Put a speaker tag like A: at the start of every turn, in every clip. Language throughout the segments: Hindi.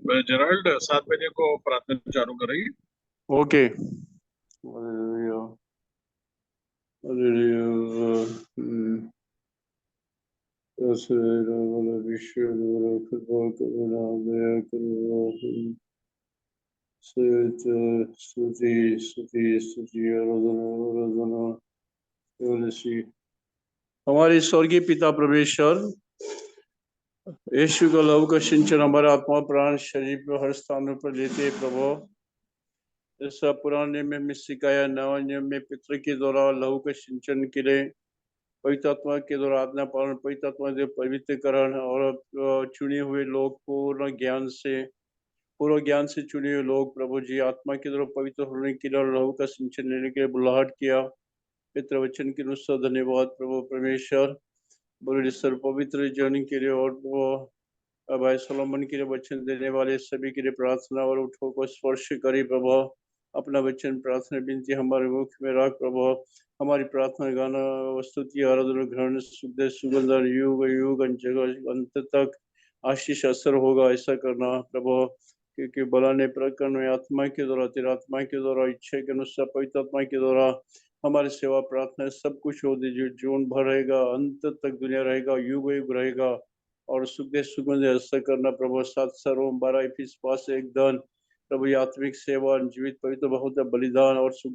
A: जेराल्ड 7 बजे को प्रार्थना चालू करेंगे।
B: ओके। Hallelujah, hallelujah. विश्व कृपा करुणा दया करो। स्तुति स्तुति स्तुति आराधना आराधना। हमारे स्वर्गीय पिता परमेश्वर, यीशु का लहू का सिंचन हमारे आत्मा प्राण शरीर पर हर स्थानों पर लेते प्रभु। ऐसा पुराने में सिखाया, नवा नियम में पितृ के द्वारा लहू का सिंचन के लिए पवित्र आत्मा के द्वारा आज्ञा पालन, पवित्र आत्मा से पवित्रकरण और चुने हुए लोग पूर्ण ज्ञान से चुने हुए लोग प्रभु जी आत्मा के द्वारा पवित्र होने के लिए लहू का सिंचन लेने के लिए बुलाहट किया। पितृ वचन के अनुसार धन्यवाद प्रभु परमेश्वर। बोले सर पवित्र जन के लिए और भाई सोलोमन के लिए वचन देने वाले सभी के लिए प्रार्थना और उठो को स्पर्श करे प्रभु। अपना वचन प्रार्थना विनती हमारे मुख में रख प्रभु। हमारी प्रार्थना गाना स्तुति आराधना ग्रहण शुद्ध सुगंध युग युग जगह अंत तक आशीष असर होगा। ऐसा करना प्रभु, क्योंकि बुलाने प्रकरण में आत्मा के द्वारा, तेरा आत्मा के द्वारा, इच्छा के अनुसार पवित्र आत्मा के द्वारा हमारी सेवा प्रार्थना सब कुछ हो दीजिए। जीवन भर रहेगा, अंत तक दुनिया रहेगा, युग युग रहेगा और सुगंध असर करना प्रभु। 7 सर्वम 12 इफिस पास एक दान प्रभु, आत्मिक सेवा जीवित पवित्र बहुत बलिदान और सुख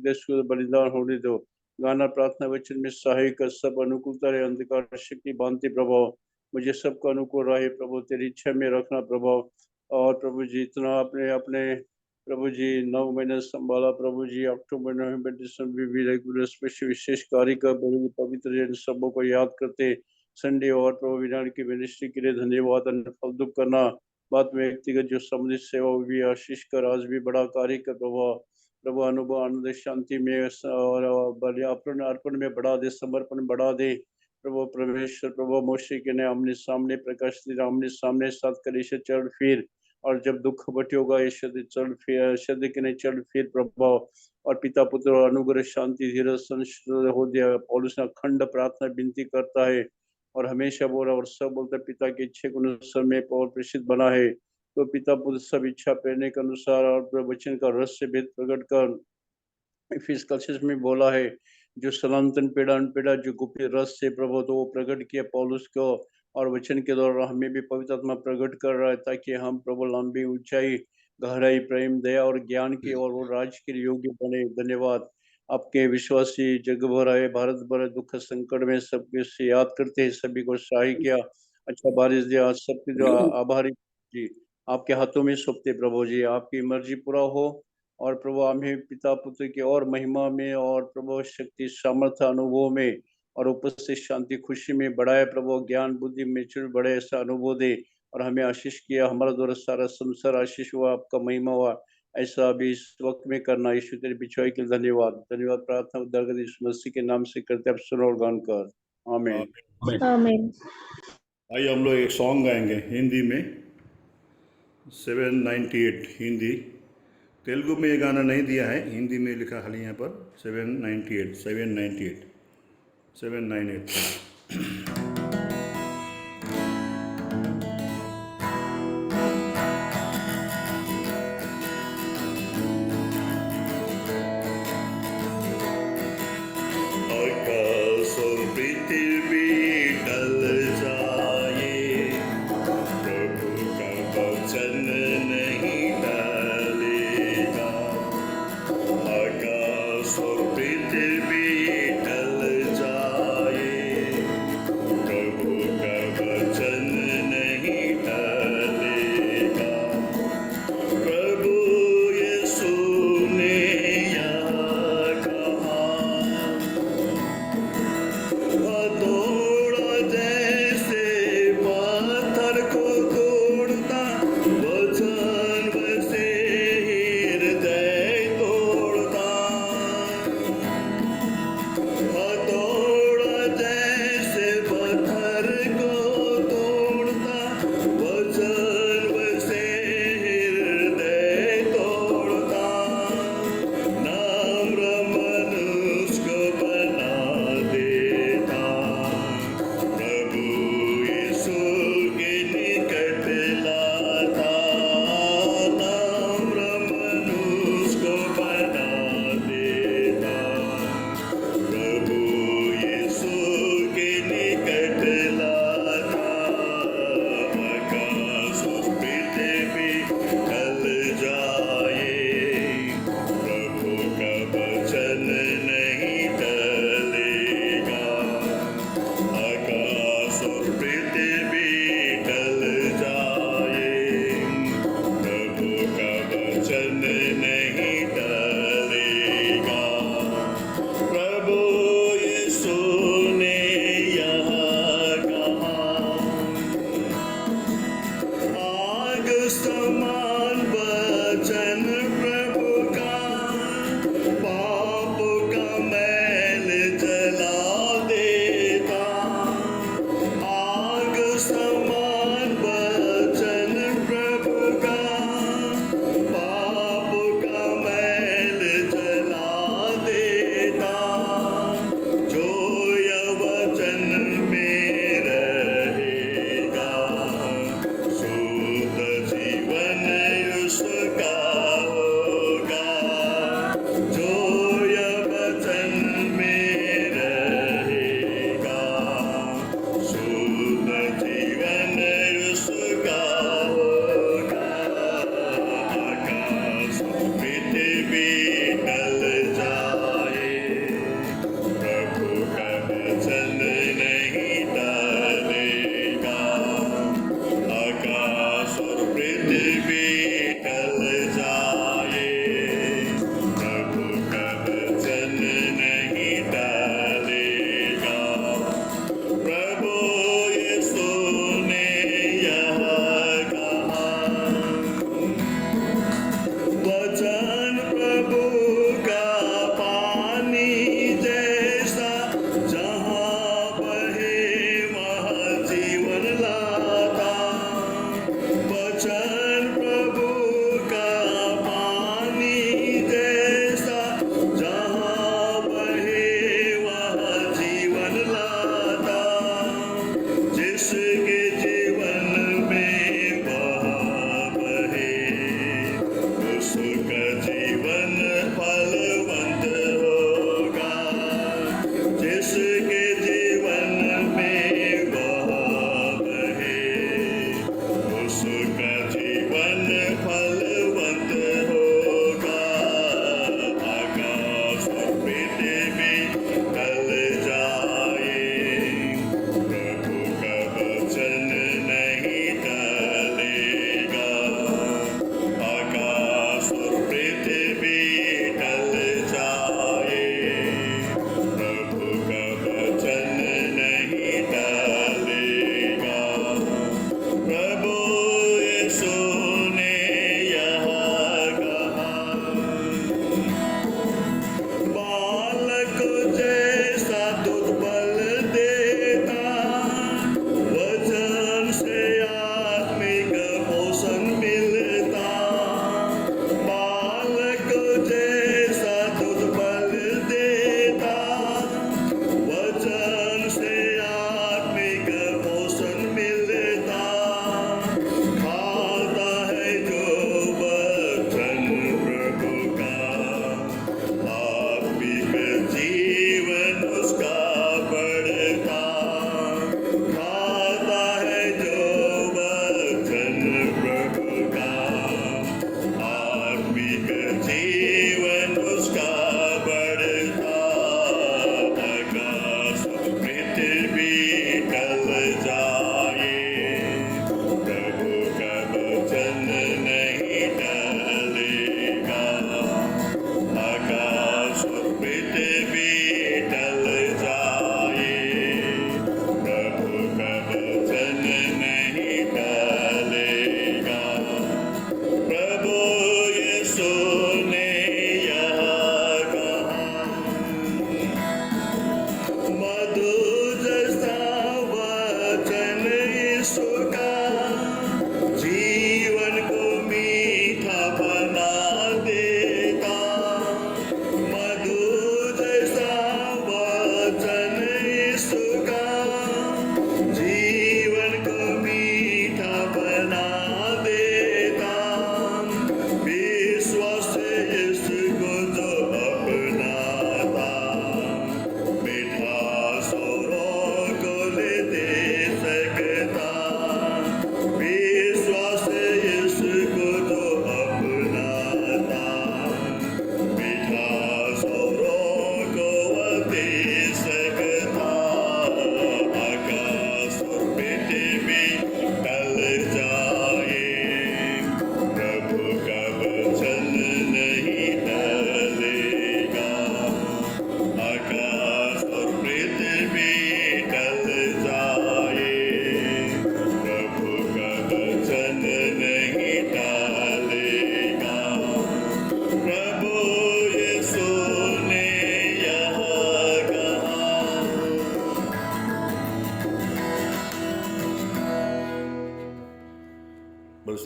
B: बलिदान होने दो। गाना प्रार्थना वचन में सहायक सब अनुकूलता रहे, अंधकार शक्ति बांधते प्रभु। मुझे सबका अनुकूल रहे प्रभु, तेरी इच्छा में रखना प्रभु। और प्रभु जी इतना अपने अपने प्रभु जी 9 महीने संभाला प्रभु जी। अक्टूबर नवंबर दिसंबर भी रेगुलर स्पेशल विशेष कार्य का पवित्र जन सबों को याद करते संडे और प्रभु विधान की मिनिस्ट्री के लिए धन्यवाद। फलदुप करना बात में व्यक्तिगत जो सम्मिलित सेवा भी आशीष कर आज भी बड़ा कार्य कर प्रभु अनुभव आनंद शांति में और अर्पण में बढ़ा दे, समर्पण बढ़ा दे प्रभु परमेश्वर। प्रभु मोशे के ने आमने सामने प्रकाश आमने सामने साथ कलेश चल फिर, और जब दुख बटे होगा यशद चल फिर, यशद के ने चल फिर प्रभु। और पिता पुत्र और अनुग्रह शांति धीरज संशोधन हो दिया। पौलुस अखंड प्रार्थना विनती करता है और हमेशा बोला और सब बोलता पिता की इच्छा के अनुसार में और प्रसिद्ध बना है। तो पिता पुत्र सब इच्छा प्रेरणे के अनुसार और वचन का रहस्य भेद प्रकट कर फिर कशिश में बोला है। जो सनातन पेड़ा जो गुप्त रस से प्रभु तो वो प्रकट किया पौलुस को, और वचन के द्वारा हमें भी पवित्र आत्मा प्रकट कर रहा है ताकि हम प्रभु लंबी ऊंचाई गहराई प्रेम दया और ज्ञान की और वो राज के योग्य बने। धन्यवाद। आपके विश्वासी जग भर आए, भारत भर दुख संकट में सबके से याद करते हैं, सभी को सहाय किया, अच्छा बारिश दिया, सबके जो आभारी जी आपके हाथों में सौंपते प्रभु जी। आपकी मर्जी पूरा हो और प्रभु हमें पिता पुत्र की और महिमा में और प्रभु शक्ति सामर्थ्य अनुभव में और उपस्थित शांति खुशी में बढ़ाए प्रभु। ज्ञान बुद्धि में बढ़े ऐसा अनुभव दे और हमें आशीष किया। हमारा द्वारा सारा संसार आशीष हुआ, आपका महिमा हुआ, ऐसा अभी इस वक्त में करना। यीशु तेरे बिछुआई के लिए धन्यवाद। धन्यवाद प्रार्थना उद्धारकर्ता यीशु मसीह के नाम से करते अब सुनो और गान कर आमीन
C: आमीन।
D: आइए हम लोग एक सॉन्ग गाएंगे हिंदी में, 798 हिंदी। तेलुगु में ये गाना नहीं दिया है, हिंदी में लिखा खाली यहाँ पर 798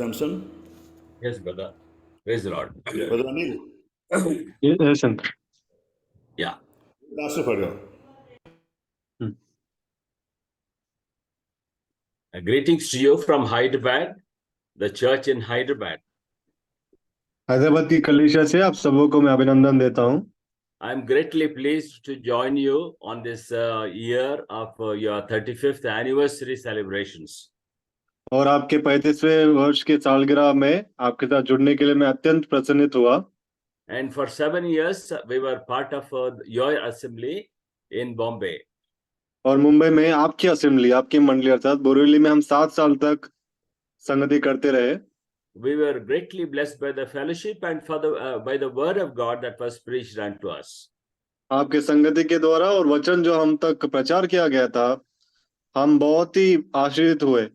D: Samson?
C: Yes, brother. Praise the Lord.
D: Brother Anil?
E: Yes, uncle.
C: Yeah.
D: Ask for you.
C: Greetings to you from Hyderabad, the church in Hyderabad.
E: Hyderabad की कलीसिया से आप सबों को मैं अभिनंदन देता हूं।
C: I'm greatly pleased to join you on this year of your 35th anniversary celebrations.
E: और आपके 35वें वर्ष के सालगिरह में आपके साथ जुड़ने के लिए मैं अत्यंत प्रसन्नित हुआ।
C: And for 7 years, we were part of your assembly in Bombay.
E: और मुंबई में आपकी असेंबली, आपकी मंडली अर्थात बोरीवली में हम 7 साल तक संगति करते रहे।
C: We were greatly blessed by the fellowship and by the word of God that was preached unto us.
E: आपके संगति के द्वारा और वचन जो हम तक प्रचार किया गया था, हम बहुत ही आशीर्वादित हुए।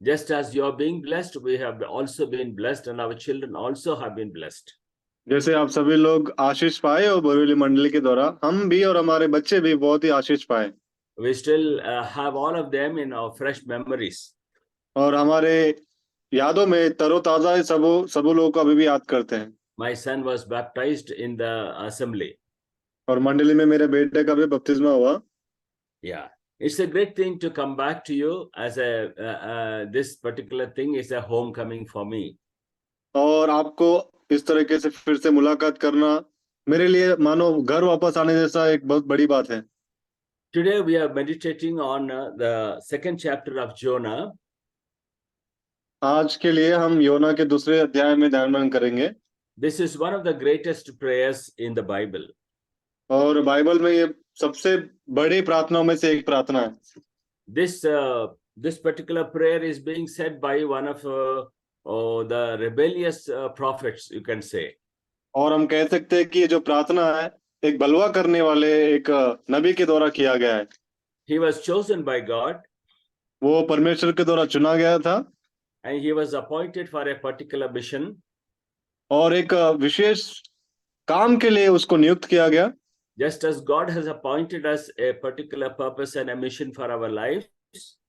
C: Just as you are being blessed, we have also been blessed, and our children also have been blessed.
E: जैसे आप सभी लोग आशीष पाए और बोरीवली मंडली के द्वारा हम भी और हमारे बच्चे भी बहुत ही आशीष पाए।
C: We still have all of them in our fresh memories.
E: और हमारे यादों में तरोताजा सब लोगों को अभी भी याद करते हैं।
C: My son was baptized in the assembly.
E: और मंडली में मेरे बेटे का भी बपतिस्मा हुआ।
C: Yeah, it's a great thing to come back to you as this particular thing is a homecoming for me.
E: और आपको इस तरीके से फिर से मुलाकात करना मेरे लिए मानो घर वापस आने जैसा एक बहुत बड़ी बात है।
C: Today we are meditating on the second chapter of Jonah.
E: आज के लिए हम योना के दूसरे अध्याय में ध्यान करेंगे।
C: This is one of the greatest prayers in the Bible.
E: और बाइबल में ये सबसे बड़ी प्रार्थनाओं में से एक प्रार्थना है।
C: This particular prayer is being said by one of the rebellious prophets, you can say.
E: और हम कह सकते हैं कि ये जो प्रार्थना है एक बलवा करने वाले एक नबी के द्वारा किया गया है।
C: He was chosen by God.
E: वो परमेश्वर के द्वारा चुना गया था।
C: And he was appointed for a particular mission.
E: और एक विशेष काम के लिए उसको नियुक्त किया गया।
C: Just as God has appointed us a particular purpose and a mission for our lives.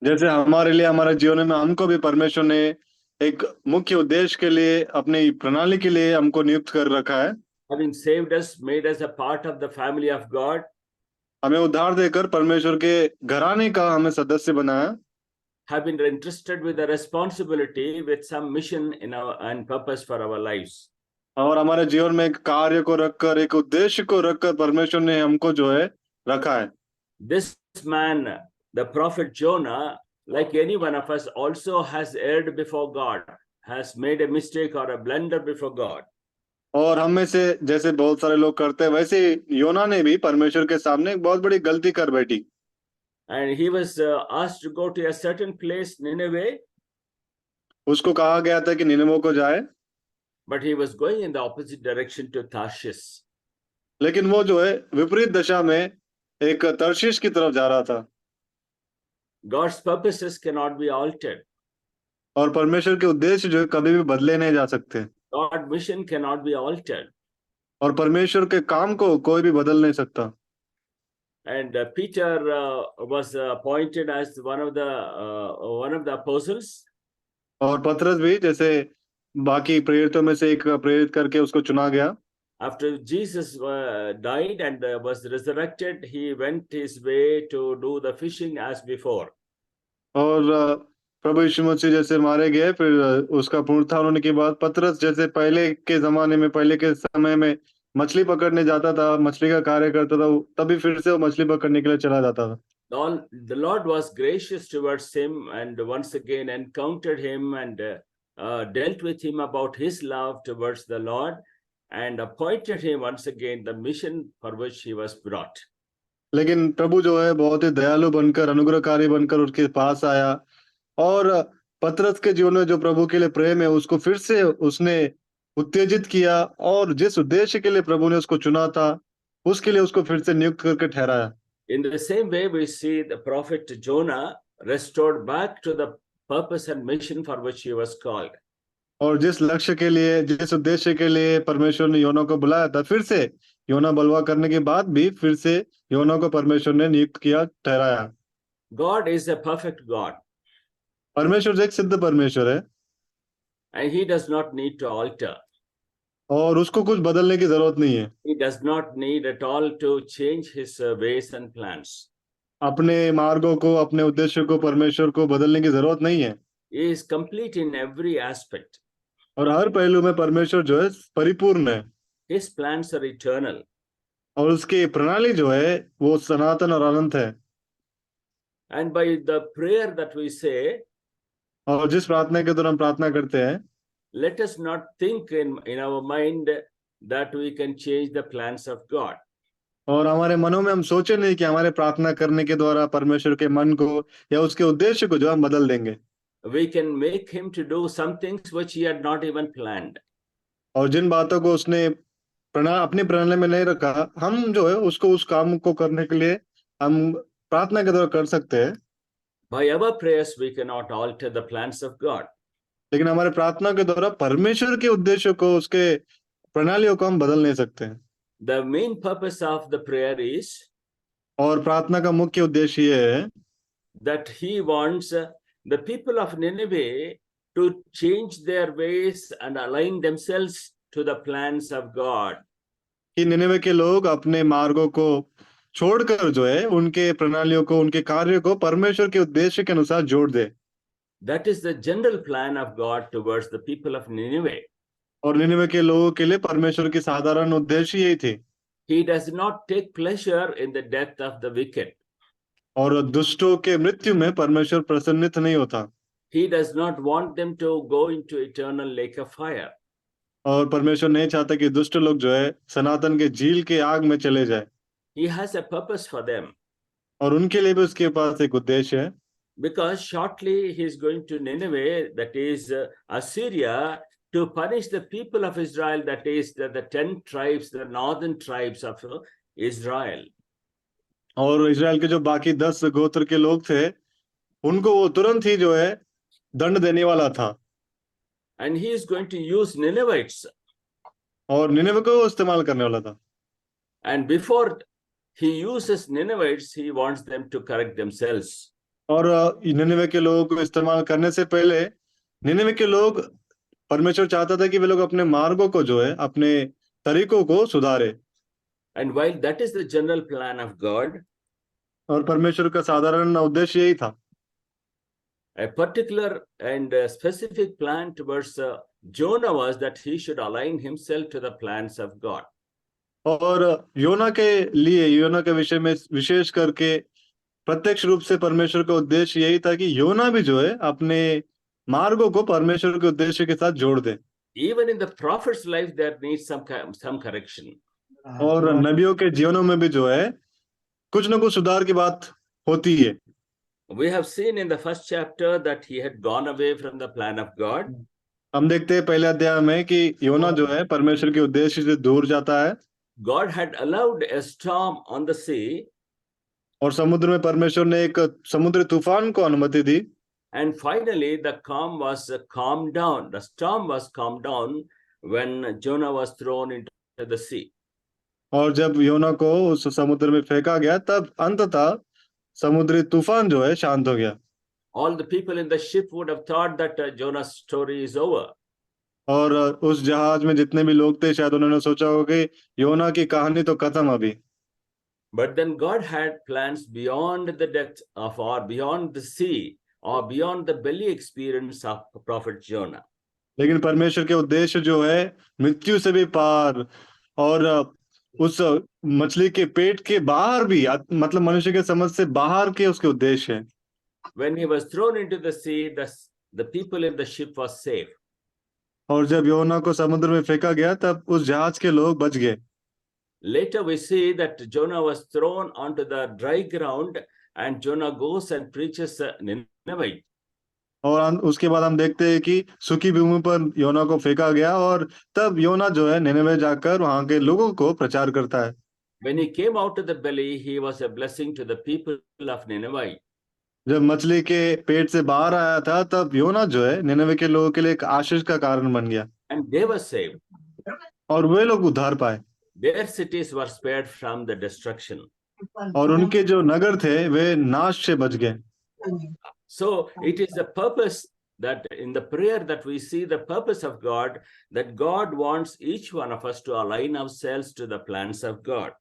E: जैसे हमारे लिए हमारे जीवन में हमको भी परमेश्वर ने एक मुख्य उद्देश्य के लिए अपनी प्रणाली के लिए हमको नियुक्त कर रखा है।
C: Having saved us, made us a part of the family of God.
E: हमें उद्धार देकर परमेश्वर के घराने का हमें सदस्य बनाया।
C: Have been entrusted with a responsibility with some mission in our and purpose for our lives.
E: और हमारे जीवन में एक कार्य को रखकर एक उद्देश्य को रखकर परमेश्वर ने हमको जो है रखा है।
C: This man, the prophet Jonah, like any one of us, also has erred before God, has made a mistake or a blunder before God.
E: और हम में से जैसे बहुत सारे लोग करते हैं वैसे योना ने भी परमेश्वर के सामने एक बहुत बड़ी गलती कर बैठी।
C: And he was asked to go to a certain place, Nineveh.
E: उसको कहा गया था कि निनेवे को जाए।
C: But he was going in the opposite direction to Tarshish.
E: लेकिन वो जो है विपरीत दिशा में एक तर्शीश की तरफ जा रहा था।
C: God's purposes cannot be altered.
E: और परमेश्वर के उद्देश्य जो है कभी भी बदले नहीं जा सकते।
C: God's mission cannot be altered.
E: और परमेश्वर के काम को कोई भी बदल नहीं सकता।
C: And Peter was appointed as one of the apostles.
E: और पतरस भी जैसे बाकी प्रेरितों में से एक प्रेरित करके उसको चुना गया।
C: After Jesus died and was resurrected, he went his way to do the fishing as before.
E: और प्रभु यीशु मसीह जैसे मारे गए फिर उसका पुनरुत्थान होने के बाद पतरस जैसे पहले के जमाने में पहले के समय में मछली पकड़ने जाता था, मछली का कार्य करता था, तभी फिर से वो मछली पकड़ने के लिए चला जाता था।
C: The Lord was gracious towards him and once again encountered him and dealt with him about his love towards the Lord and appointed him once again the mission for which he was brought.
E: लेकिन प्रभु जो है बहुत ही दयालु बनकर अनुग्रहकारी बनकर उसके पास आया और पतरस के जीवन में जो प्रभु के लिए प्रेम है उसको फिर से उसने उत्तेजित किया और जिस उद्देश्य के लिए प्रभु ने उसको चुना था उसके लिए उसको फिर से नियुक्त करके ठहराया।
C: In the same way, we see the prophet Jonah restored back to the purpose and mission for which he was called.
E: और जिस लक्ष्य के लिए जिस उद्देश्य के लिए परमेश्वर ने योना को बुलाया था फिर से योना बलवा करने के बाद भी फिर से योना को परमेश्वर ने नियुक्त किया ठहराया।
C: God is a perfect God.
E: परमेश्वर एक सिद्ध परमेश्वर है।
C: and he does not need to alter.
E: और उसको कुछ बदलने की जरूरत नहीं है।
C: He does not need at all to change his ways and plans.
E: अपने मार्गों को, अपने उद्देश्य को, परमेश्वर को बदलने की जरूरत नहीं है।
C: He is complete in every aspect.
E: और हर पहलू में परमेश्वर जो है परिपूर्ण है,
C: His plans are eternal.
E: और उसकी प्रणाली जो है वो सनातन और अनंत है।
C: And by the prayer that we say,
E: और जिस प्रार्थना के दौरान प्रार्थना करते हैं,
C: let us not think in our mind that we can change the plans of God.
E: और हमारे मनों में हम सोचे नहीं कि हमारे प्रार्थना करने के द्वारा परमेश्वर के मन को या उसके उद्देश्य को जो हम बदल देंगे।
C: We can make him to do some things which he had not even planned.
E: और जिन बातों को उसने अपनी प्रणाली में नहीं रखा, हम जो है उसको उस काम को करने के लिए हम प्रार्थना के द्वारा कर सकते हैं।
C: By our prayers, we cannot alter the plans of God.
E: लेकिन हमारे प्रार्थना के द्वारा परमेश्वर के उद्देश्य को, उसके प्रणालियों को हम बदल नहीं सकते हैं।
C: The main purpose of the prayer is
E: और प्रार्थना का मुख्य उद्देश्य ये है
C: that he wants the people of Nineveh to change their ways and align themselves to the plans of God.
E: कि निनेवे के लोग अपने मार्गों को छोड़कर जो है उनके प्रणालियों को, उनके कार्यों को परमेश्वर के उद्देश्य के अनुसार जोड़ दे।
C: That is the general plan of God towards the people of Nineveh.
E: और निनेवे के लोगों के लिए परमेश्वर की साधारण उद्देश्य यही थी।
C: He does not take pleasure in the death of the wicked.
E: और दुष्टों के मृत्यु में परमेश्वर प्रसन्नित नहीं होता।
C: He does not want them to go into eternal lake of fire.
E: और परमेश्वर नहीं चाहता कि दुष्ट लोग जो है सनातन के झील के आग में चले जाए।
C: He has a purpose for them.
E: और उनके लिए भी उसके पास एक उद्देश्य है।
C: Because shortly he is going to Nineveh, that is Assyria, to punish the people of Israel, that is the 10 tribes, the northern tribes of Israel.
E: और इजराइल के जो बाकी 10 गोत्र के लोग थे, उनको वो तुरंत ही जो है दंड देने वाला था।
C: And he is going to use Ninevites.
E: और निनेवे को इस्तेमाल करने वाला था।
C: And before he uses Ninevites, he wants them to correct themselves.
E: और निनेवे के लोगों को इस्तेमाल करने से पहले निनेवे के लोग, परमेश्वर चाहता था कि वे लोग अपने मार्गों को जो है, अपने तरीकों को सुधारे।
C: And while that is the general plan of God,
E: और परमेश्वर का साधारण उद्देश्य यही था।
C: a particular and specific plan towards Jonah was that he should align himself to the plans of God.
E: और योना के लिए, योना के विषय में विशेष करके प्रत्यक्ष रूप से परमेश्वर का उद्देश्य यही था कि योना भी जो है अपने मार्गों को परमेश्वर के उद्देश्य के साथ जोड़ दे।
C: Even in the prophet's life, there needs some correction.
E: और नबियों के जीवनों में भी जो है कुछ न कुछ सुधार की बात होती है।
C: We have seen in the first chapter that he had gone away from the plan of God.
E: हम देखते हैं पहले अध्याय में कि योना जो है परमेश्वर के उद्देश्य से दूर जाता है।
C: God had allowed a storm on the sea.
E: और समुद्र में परमेश्वर ने एक समुद्री तूफान को अनुमति दी।
C: And finally, the calm was calmed down. The storm was calmed down when Jonah was thrown into the sea.
E: और जब योना को उस समुद्र में फेंका गया, तब अंततः समुद्री तूफान जो है शांत हो गया।
C: All the people in the ship would have thought that Jonah's story is over.
E: और उस जहाज में जितने भी लोग थे, शायद उन्होंने सोचा होगा कि योना की कहानी तो खत्म अभी।
C: But then God had plans beyond the depth of, or beyond the sea, or beyond the belly experience of prophet Jonah.
E: लेकिन परमेश्वर के उद्देश्य जो है मृत्यु से भी पार, और उस मछली के पेट के बाहर भी, मतलब मनुष्य के समझ से बाहर के उसके उद्देश्य है।
C: When he was thrown into the sea, the people in the ship was safe.
E: और जब योना को समुद्र में फेंका गया, तब उस जहाज के लोग बच गए।
C: Later we see that Jonah was thrown onto the dry ground, and Jonah goes and preaches Nineveh.
E: और उसके बाद हम देखते हैं कि सूखी भूमि पर योना को फेंका गया, और तब योना जो है निनेवे जाकर वहां के लोगों को प्रचार करता है।
C: When he came out of the belly, he was a blessing to the people of Nineveh.
E: जब मछली के पेट से बाहर आया था, तब योना जो है निनेवे के लोगों के लिए एक आशीष का कारण बन गया।
C: And they were saved.
E: और वे लोग उद्धार पाए।
C: Their cities were spared from the destruction.
E: और उनके जो नगर थे वे नाश से बच गए।
C: So it is the purpose of God that that in the prayer that we see the purpose of God, that God wants each one of us to align ourselves to the plans of God.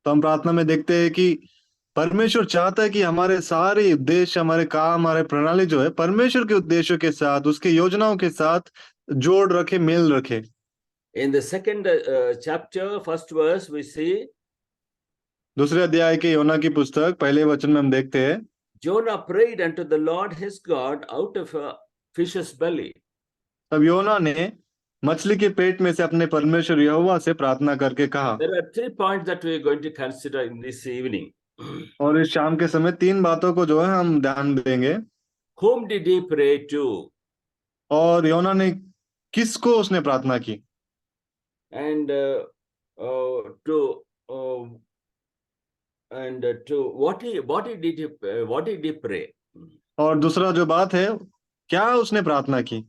E: तो हम प्रार्थना में देखते हैं कि परमेश्वर चाहता है कि हमारे सारे उद्देश्य, हमारे काम, हमारे प्रणाली जो है परमेश्वर के उद्देश्यों के साथ, उसके योजनाओं के साथ जोड़ रखे, मेल रखे।
C: In the second chapter, first verse, we see
E: दूसरे अध्याय के योना की पुस्तक पहले वचन में हम देखते हैं,
C: Jonah prayed unto the Lord his God out of a fish's belly.
E: तब योना ने मछली के पेट में से अपने परमेश्वर यहोवा से प्रार्थना करके कहा।
C: There are 3 points that we are going to consider in this evening.
E: और इस शाम के समय 3 बातों को जो है हम ध्यान देंगे।
C: Whom did he pray to?
E: और योना ने किसको उसने प्रार्थना की?
C: And to what did he pray?
E: और दूसरा जो बात है, क्या उसने प्रार्थना की?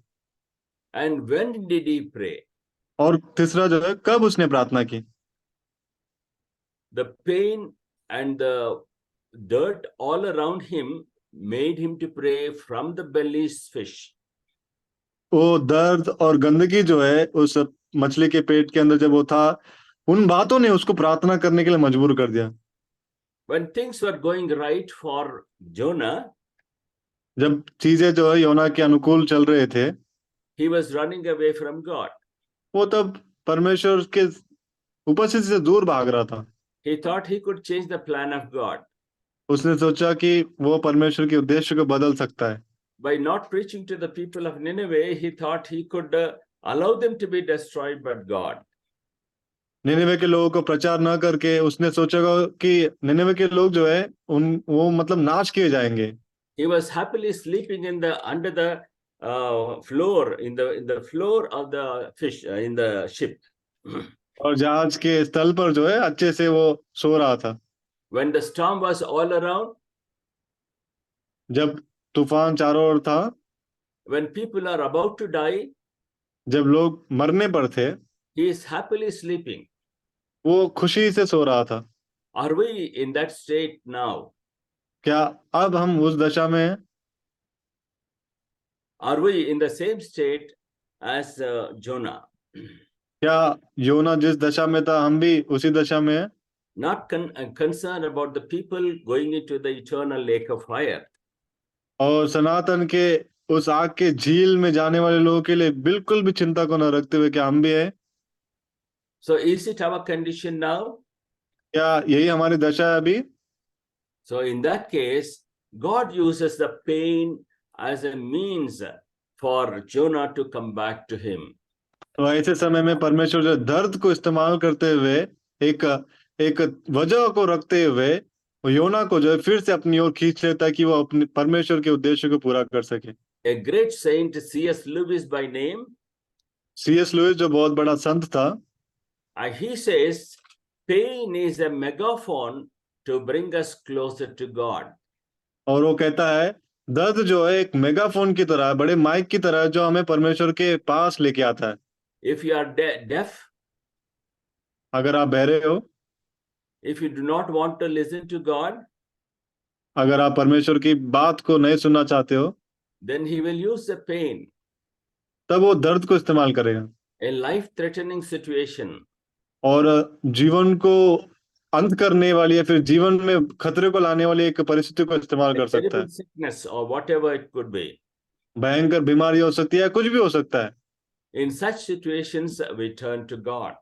C: And when did he pray?
E: और तीसरा जो है, कब उसने प्रार्थना की?
C: The pain and the dirt all around him made him to pray from the belly's fish.
E: वो दर्द और गंदगी जो है उस मछली के पेट के अंदर जब वो था, उन बातों ने उसको प्रार्थना करने के लिए मजबूर कर दिया।
C: When things were going right for Jonah,
E: जब चीजें जो है योना के अनुकूल चल रहे थे,
C: he was running away from God.
E: वो तब परमेश्वर के उपस्थिति से दूर भाग रहा था।
C: He thought he could change the plan of God.
E: उसने सोचा कि वो परमेश्वर के उद्देश्य को बदल सकता है।
C: By not preaching to the people of Nineveh, he thought he could allow them to be destroyed by God.
E: Nineveh के लोगों को प्रचार न करके उसने सोचा कि निनेवे के लोग जो है वो मतलब नाश किए जाएंगे।
C: He was happily sleeping under the floor in the floor of the fish in the ship.
E: और जहाज के स्थल पर जो है अच्छे से वो सो रहा था।
C: When the storm was all around,
E: जब तूफान चारों ओर था,
C: when people are about to die,
E: जब लोग मरने पर थे,
C: he is happily sleeping.
E: वो खुशी से सो रहा था।
C: Are we in that state now?
E: क्या अब हम उस दशा में हैं?
C: Are we in the same state as Jonah?
E: क्या योना जिस दशा में था हम भी उसी दशा में हैं?
C: Not concerned about the people going into the eternal lake of fire.
E: और सनातन के उस आग के झील में जाने वाले लोगों के लिए बिल्कुल भी चिंता को न रखते हुए क्या हम भी हैं?
C: So is it our condition now?
E: क्या यही हमारी दशा है अभी?
C: So in that case, God uses the pain as a means for Jonah to come back to him.
E: तो ऐसे समय में परमेश्वर जो दर्द को इस्तेमाल करते हुए एक वजह को रखते हुए वो योना को जो है फिर से अपनी ओर खींच लेता है कि वो अपने परमेश्वर के उद्देश्य को पूरा कर सके।
C: A great saint, C.S. Lewis by name,
E: C.S. Lewis जो बहुत बड़ा संत था,
C: he says, pain is a megaphone to bring us closer to God.
E: और वो कहता है दर्द जो है एक मेगाफोन की तरह है, बड़े माइक की तरह है जो हमें परमेश्वर के पास लेके आता है।
C: If you are deaf,
E: अगर आप बहरे हो,
C: if you do not want to listen to God,
E: अगर आप परमेश्वर की बात को नहीं सुनना चाहते हो,
C: then he will use the pain.
E: तब वो दर्द को इस्तेमाल करेगा।
C: A life-threatening situation.
E: और जीवन को अंत करने वाली या फिर जीवन में खतरे को लाने वाली एक परिस्थिति को इस्तेमाल कर सकता है।
C: Sickness or whatever it could be.
E: भयंकर बीमारी हो सकती है, कुछ भी हो सकता है।
C: In such situations, we turn to God.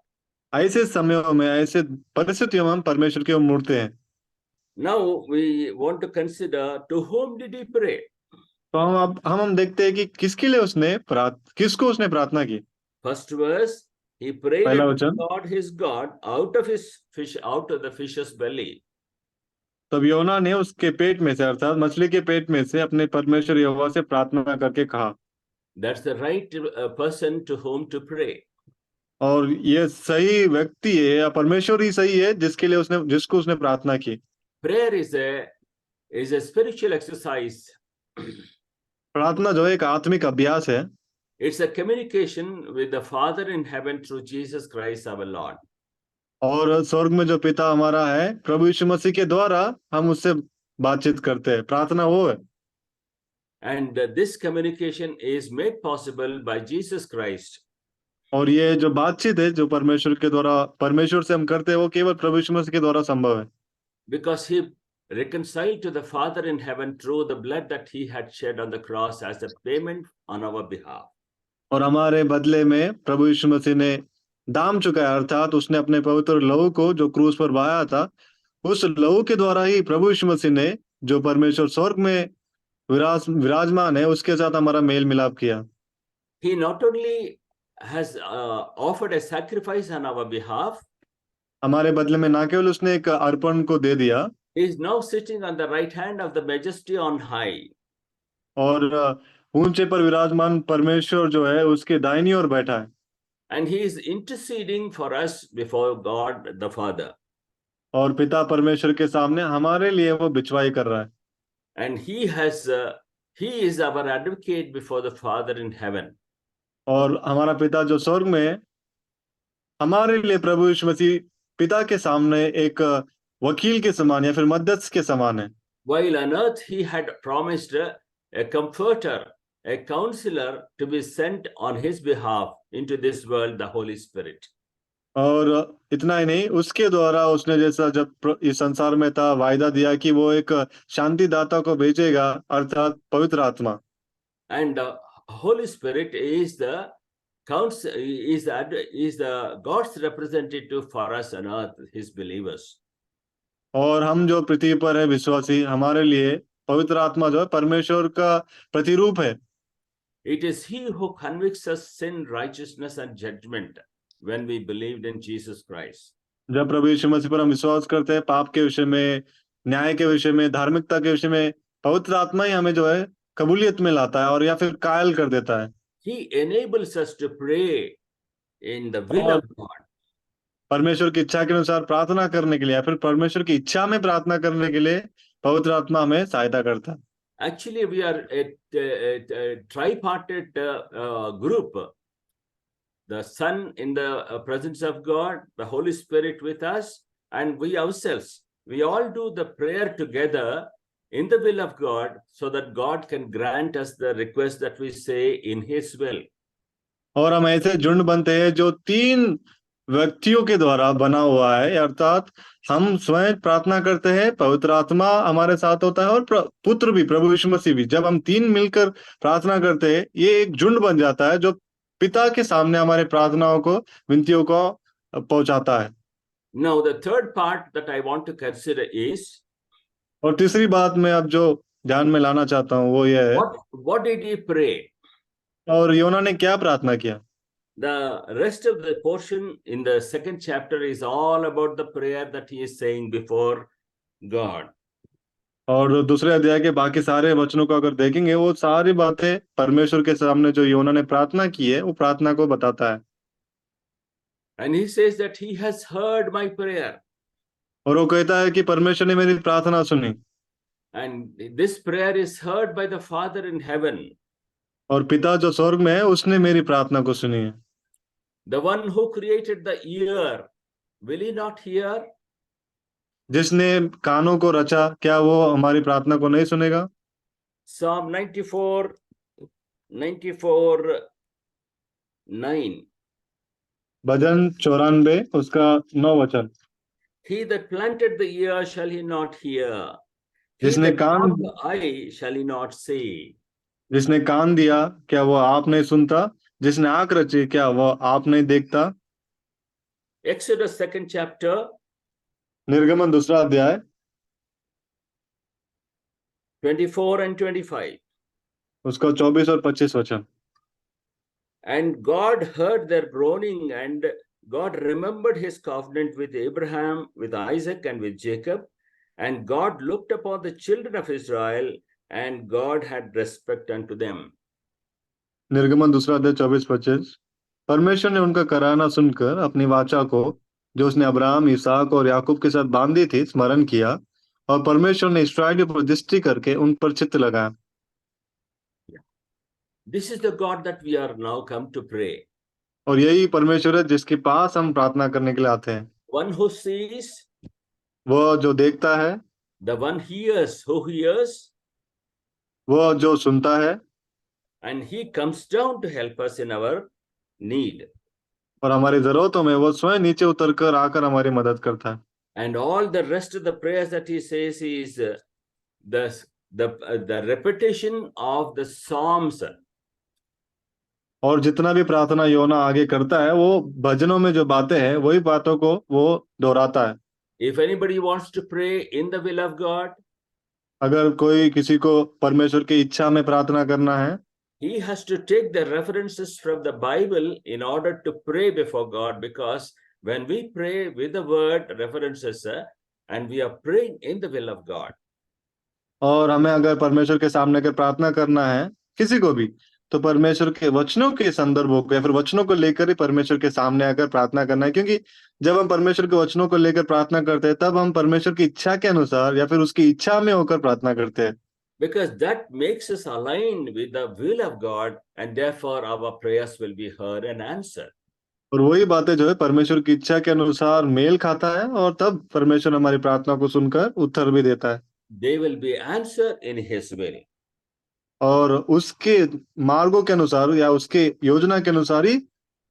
E: ऐसे समयों में, ऐसे परिस्थितियों में हम परमेश्वर की ओर मुड़ते हैं।
C: Now we want to consider to whom did he pray?
E: तो हम देखते हैं कि किसको उसने प्रार्थना की।
C: First verse, he prayed
E: पहला
C: to
E: वचन,
C: God his God out of the fish's belly.
E: तब योना ने उसके पेट में से अर्थात मछली के पेट में से अपने परमेश्वर यहोवा से प्रार्थना करके कहा।
C: That's the right person to whom to pray.
E: और ये सही व्यक्ति है या परमेश्वर ही सही है जिसको उसने प्रार्थना की।
C: Prayer is a spiritual exercise.
E: प्रार्थना जो है एक आत्मिक अभ्यास है।
C: It's a communication with the Father in heaven through Jesus Christ our Lord.
E: और स्वर्ग में जो पिता हमारा है, प्रभु यीशु मसीह के द्वारा हम उससे बातचीत करते हैं। प्रार्थना वो है।
C: And this communication is made possible by Jesus Christ.
E: और ये जो बातचीत है जो परमेश्वर से हम करते हैं वो केवल प्रभु यीशु मसीह के द्वारा संभव है,
C: Because he reconciled to the Father in heaven through the blood that he had shed on the cross as a payment on our behalf.
E: और हमारे बदले में प्रभु यीशु मसीह ने दाम चुकाया, अर्थात उसने अपने पवित्र लहू को जो क्रूस पर बहाया था, उस लहू के द्वारा ही प्रभु यीशु मसीह ने जो परमेश्वर स्वर्ग में विराजमान है उसके साथ हमारा मेल मिलाप किया।
C: He not only has offered a sacrifice on our behalf,
E: हमारे बदले में ना केवल उसने एक अर्पण को दे दिया,
C: he is now sitting on the right hand of the majesty on high.
E: और ऊंचे पर विराजमान परमेश्वर जो है उसके दाहिनी ओर बैठा है,
C: And he is interceding for us before God the Father.
E: और पिता परमेश्वर के सामने हमारे लिए वो बिचवाई कर रहा है।
C: And he is our advocate before the Father in heaven.
E: और हमारा पिता जो स्वर्ग में है, हमारे लिए प्रभु यीशु मसीह पिता के सामने एक वकील के समान या फिर मध्यस्थ के समान है।
C: While on earth he had promised a comforter, a counselor to be sent on his behalf into this world, the Holy Spirit.
E: और इतना ही नहीं, उसके द्वारा उसने जैसा जब इस संसार में था वायदा दिया कि वो एक शांतिदाता को भेजेगा, अर्थात पवित्र आत्मा।
C: And the Holy Spirit is the God's representative for us on earth, his believers.
E: और हम जो पृथ्वी पर है विश्वासी, हमारे लिए पवित्र आत्मा जो है परमेश्वर का प्रतिरूप है।
C: It is he who convicts us sin, righteousness and judgment when we believed in Jesus Christ.
E: जब प्रभु यीशु मसीह पर हम विश्वास करते हैं, पाप के विषय में, न्याय के विषय में, धार्मिकता के विषय में, पवित्र आत्मा ही हमें जो है कबूलियत में लाता है और या फिर कायल कर देता है।
C: He enables us to pray in the will of God.
E: परमेश्वर की इच्छा के अनुसार प्रार्थना करने के लिए या फिर परमेश्वर की इच्छा में प्रार्थना करने के लिए पवित्र आत्मा हमें सहायता करता है।
C: Actually, we are a tripartite group. The Son in the presence of God, the Holy Spirit with us, and we ourselves. We all do the prayer together in the will of God so that God can grant us the request that we say in His will.
E: और हम ऐसे झुंड बनते हैं जो 3 व्यक्तियों के द्वारा बना हुआ है, अर्थात हम स्वयं प्रार्थना करते हैं, पवित्र आत्मा हमारे साथ होता है और पुत्र भी, प्रभु यीशु मसीह भी। जब हम 3 मिलकर प्रार्थना करते हैं, ये एक झुंड बन जाता है जो पिता के सामने हमारे प्रार्थनाओं को, विनतियों को पहुंचाता है।
C: Now the third part that I want to consider is,
E: और तीसरी बात मैं अब जो ध्यान में लाना चाहता हूँ वो ये है,
C: what did he pray?
E: और योना ने क्या प्रार्थना किया।
C: The rest of the portion in the 2nd chapter is all about the prayer that he is saying before God.
E: और दूसरे अध्याय के बाकी सारे वचनों को अगर देखेंगे, वो सारी बातें परमेश्वर के सामने जो योना ने प्रार्थना की है, वो प्रार्थना को बताता है।
C: And he says that he has heard my prayer.
E: और वो कहता है कि परमेश्वर ने मेरी प्रार्थना सुनी।
C: And this prayer is heard by the Father in heaven.
E: और पिता जो स्वर्ग में है उसने मेरी प्रार्थना को सुनी है।
C: The one who created the ear, will he not hear?
E: जिसने कानों को रचा, क्या वो हमारी प्रार्थना को नहीं सुनेगा?
C: Psalm 94, 9.
E: भजन 94 उसका 9 वचन।
C: He that planted the ear, shall he not hear? He
E: जिसने
C: that
E: can't
C: formed the eye, shall he not see?
E: जिसने कान दिया, क्या वो आप नहीं सुनता? जिसने आंख रची, क्या वो आप नहीं देखता?
C: Exodus 2nd chapter,
E: निर्गमन 2 अध्याय
C: 24 and 25.
E: उसका 24 और 25 वचन।
C: And God heard their groaning, and God remembered his covenant with Abraham, with Isaac, and with Jacob. And God looked upon the children of Israel, and God had respect unto them.
E: निर्गमन 2 अध्याय 24-25। परमेश्वर ने उनका कराना सुनकर अपनी वाचा को जो उसने अब्राहम, इसहाक और याकूब के साथ बांधी थी स्मरण किया, और परमेश्वर ने इस्राएलियों पर दृष्टि करके उन पर चित्त लगाया।
C: This is the God that we are now come to pray.
E: और यही परमेश्वर है जिसके पास हम प्रार्थना करने के लिए आते हैं।
C: One who sees,
E: वो जो देखता है,
C: the one hears, who hears,
E: वो जो सुनता है
C: and he comes down to help us in our need.
E: और हमारी जरूरतों में वो स्वयं नीचे उतर कर आकर हमारी मदद करता है।
C: And all the rest of the prayers that he says is the repetition of the Psalms.
E: और जितना भी प्रार्थना योना आगे करता है वो भजनों में जो बातें हैं वही बातों को वो दोहराता है।
C: If anybody wants to pray in the will of God,
E: अगर कोई किसी को परमेश्वर की इच्छा में प्रार्थना करना है
C: he has to take the references from the Bible in order to pray before God, because when we pray with the word references and we are praying in the will of God,
E: और हमें अगर परमेश्वर के सामने अगर प्रार्थना करना है किसी को भी तो परमेश्वर के वचनों के संदर्भों को या फिर वचनों को लेकर ही परमेश्वर के सामने आकर प्रार्थना करना है, क्योंकि जब हम परमेश्वर के वचनों को लेकर प्रार्थना करते हैं तब हम परमेश्वर की इच्छा के अनुसार या फिर उसकी इच्छा में होकर प्रार्थना करते हैं,
C: because that makes us aligned with the will of God, and therefore our prayers will be heard and answered.
E: और वही बातें जो है परमेश्वर की इच्छा के अनुसार मेल खाता है और तब परमेश्वर हमारी प्रार्थना को सुनकर उत्तर भी देता है
C: They will be answered in his will.
E: और उसके मार्गों के अनुसार या उसके योजना के अनुसार ही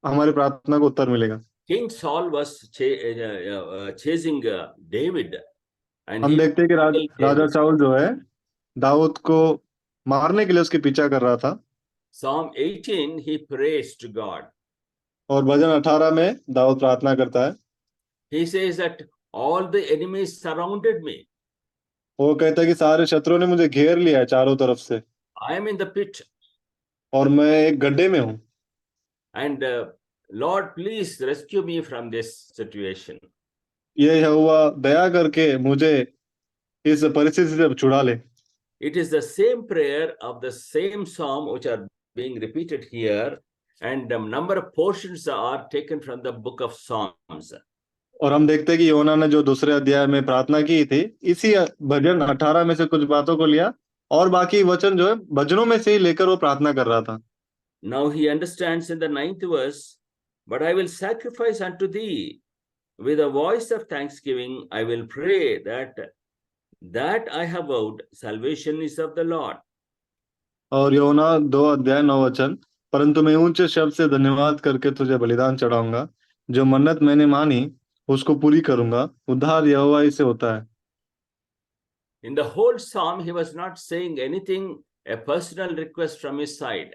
E: हमारी प्रार्थना को उत्तर मिलेगा।
C: King Saul was chasing David, and
E: हम
C: he
E: देखते हैं कि
C: killed
E: राजा
C: David.
E: शाऊल जो है दाऊद को मारने के लिए उसके पीछा कर रहा था
C: Psalm 18, he prays to God.
E: और भजन 18 में दाऊद प्रार्थना करता है।
C: He says that all the enemies surrounded me.
E: वो कहता है कि सारे शत्रुओं ने मुझे घेर लिया है चारों तरफ से
C: I am in the pit,
E: और मैं एक गड्ढे में हूँ
C: and Lord, please rescue me from this situation.
E: ये हुआ दया करके मुझे इस परिस्थिति से छुड़ा ले।
C: It is the same prayer of the same psalm which are being repeated here, and a number of portions are taken from the book of Psalms.
E: और हम देखते हैं कि योना ने जो दूसरे अध्याय में प्रार्थना की थी इसी भजन 18 में से कुछ बातों को लिया और बाकी वचन जो है भजनों में से ही लेकर वो प्रार्थना कर रहा था।
C: Now he understands in the 9th verse, but I will sacrifice unto thee with a voice of thanksgiving. I will pray that I have vowed, salvation is of the Lord.
E: और योना 2 अध्याय 9 वचन, परंतु मैं ऊंचे शब्द से धन्यवाद करके तुझे बलिदान चढ़ाऊंगा, जो मन्नत मैंने मानी उसको पूरी करूंगा, उद्धार यहोवा ही से होता है।
C: In the whole psalm, he was not saying anything, a personal request from his side.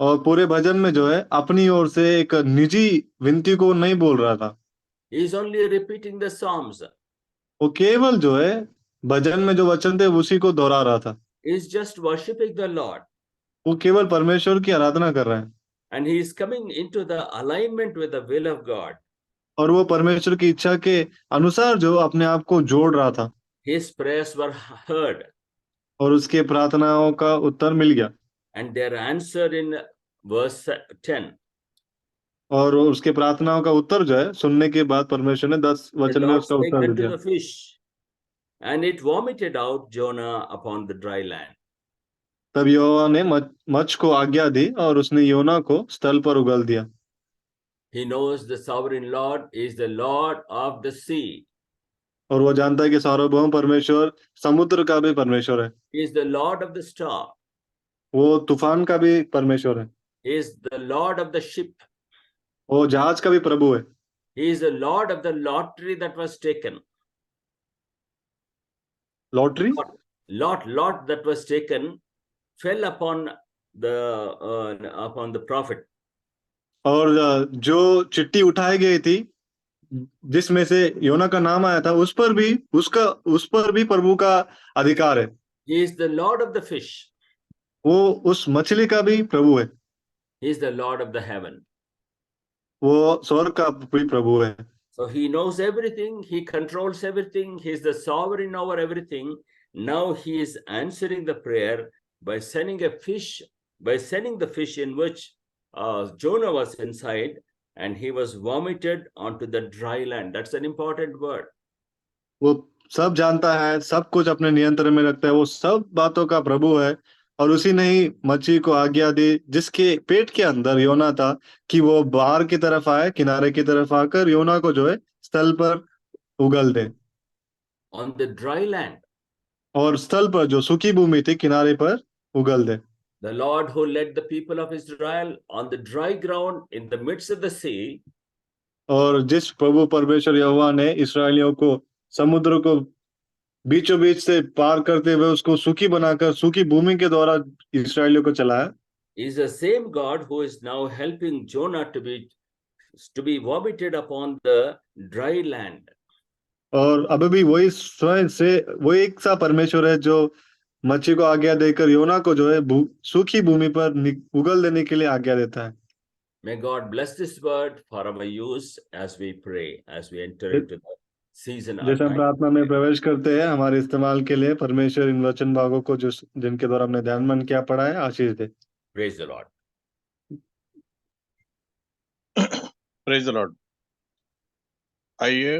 E: और पूरे भजन में जो है अपनी ओर से एक निजी विनती को नहीं बोल रहा था,
C: He is only repeating the psalms.
E: वो केवल जो है भजन में जो वचन थे उसी को दोहरा रहा था।
C: He is just worshiping the Lord,
E: वो केवल परमेश्वर की आराधना कर रहा है
C: and he is coming into the alignment with the will of God.
E: और वो परमेश्वर की इच्छा के अनुसार जो अपने आप को जोड़ रहा था
C: His prayers were heard,
E: और उसके प्रार्थनाओं का उत्तर मिल गया
C: and they are answered in verse 10.
E: और उसके प्रार्थनाओं का उत्तर जो है सुनने के बाद परमेश्वर ने 10
C: The
E: वचन में
C: Lord
E: उसका
C: spake
E: उत्तर दे
C: unto
E: दिया।
C: the fish, and it vomited out Jonah upon the dry land.
E: तब यहोवा ने मच्छ को आज्ञा दी और उसने योना को स्थल पर उगल दिया।
C: He knows the sovereign Lord is the Lord of the sea.
E: और वो जानता है कि सार्वभौम परमेश्वर समुद्र का भी परमेश्वर है,
C: He is the Lord of the storm.
E: वो तूफान का भी परमेश्वर है,
C: He is the Lord of the ship.
E: वो जहाज का भी प्रभु है,
C: He is the Lord of the lottery that was taken.
E: Lottery
C: Lot that was taken fell upon the prophet.
E: और जो चिट्ठी उठाई गई थी जिसमें से योना का नाम आया था उस पर भी प्रभु का अधिकार है।
C: He is the Lord of the fish.
E: वो उस मछली का भी प्रभु है,
C: He is the Lord of the heaven.
E: वो स्वर्ग का भी प्रभु है।
C: So he knows everything. He controls everything. He is the sovereign over everything. Now he is answering the prayer by sending a fish, by sending the fish in which Jonah was inside, and he was vomited onto the dry land. That's an important word.
E: वो सब जानता है, सब कुछ अपने नियंत्रण में रखता है, वो सब बातों का प्रभु है और उसी ने ही मच्छी को आज्ञा दी जिसके पेट के अंदर योना था कि वो बाहर की तरफ आए, किनारे की तरफ आकर योना को जो है स्थल पर उगल दे।
C: On the dry land.
E: और स्थल पर जो सूखी भूमि थी किनारे पर उगल दे।
C: The Lord who led the people of Israel on the dry ground in the midst of the sea,
E: और जिस प्रभु परमेश्वर यहोवा ने इस्राएलियों को समुद्र को बीचों बीच से पार करते हुए उसको सूखी बनाकर सूखी भूमि के द्वारा इस्राएलियों को चलाया,
C: is the same God who is now helping Jonah to be vomited upon the dry land.
E: और अभी भी वही स्वयं से वही एक सा परमेश्वर है जो मच्छी को आज्ञा देकर योना को जो है सूखी भूमि पर उगल देने के लिए आज्ञा देता है।
C: May God bless this word for our use as we pray, as we enter into the season of
E: जैसे हम
C: time.
E: प्रार्थना में प्रवेश करते हैं, हमारे इस्तेमाल के लिए परमेश्वर इन वचन भागों को जो जिनके द्वारा हमने ध्यान मन किया पढ़ा है आशीष दे।
C: Praise the Lord.
A: Praise the Lord. आइए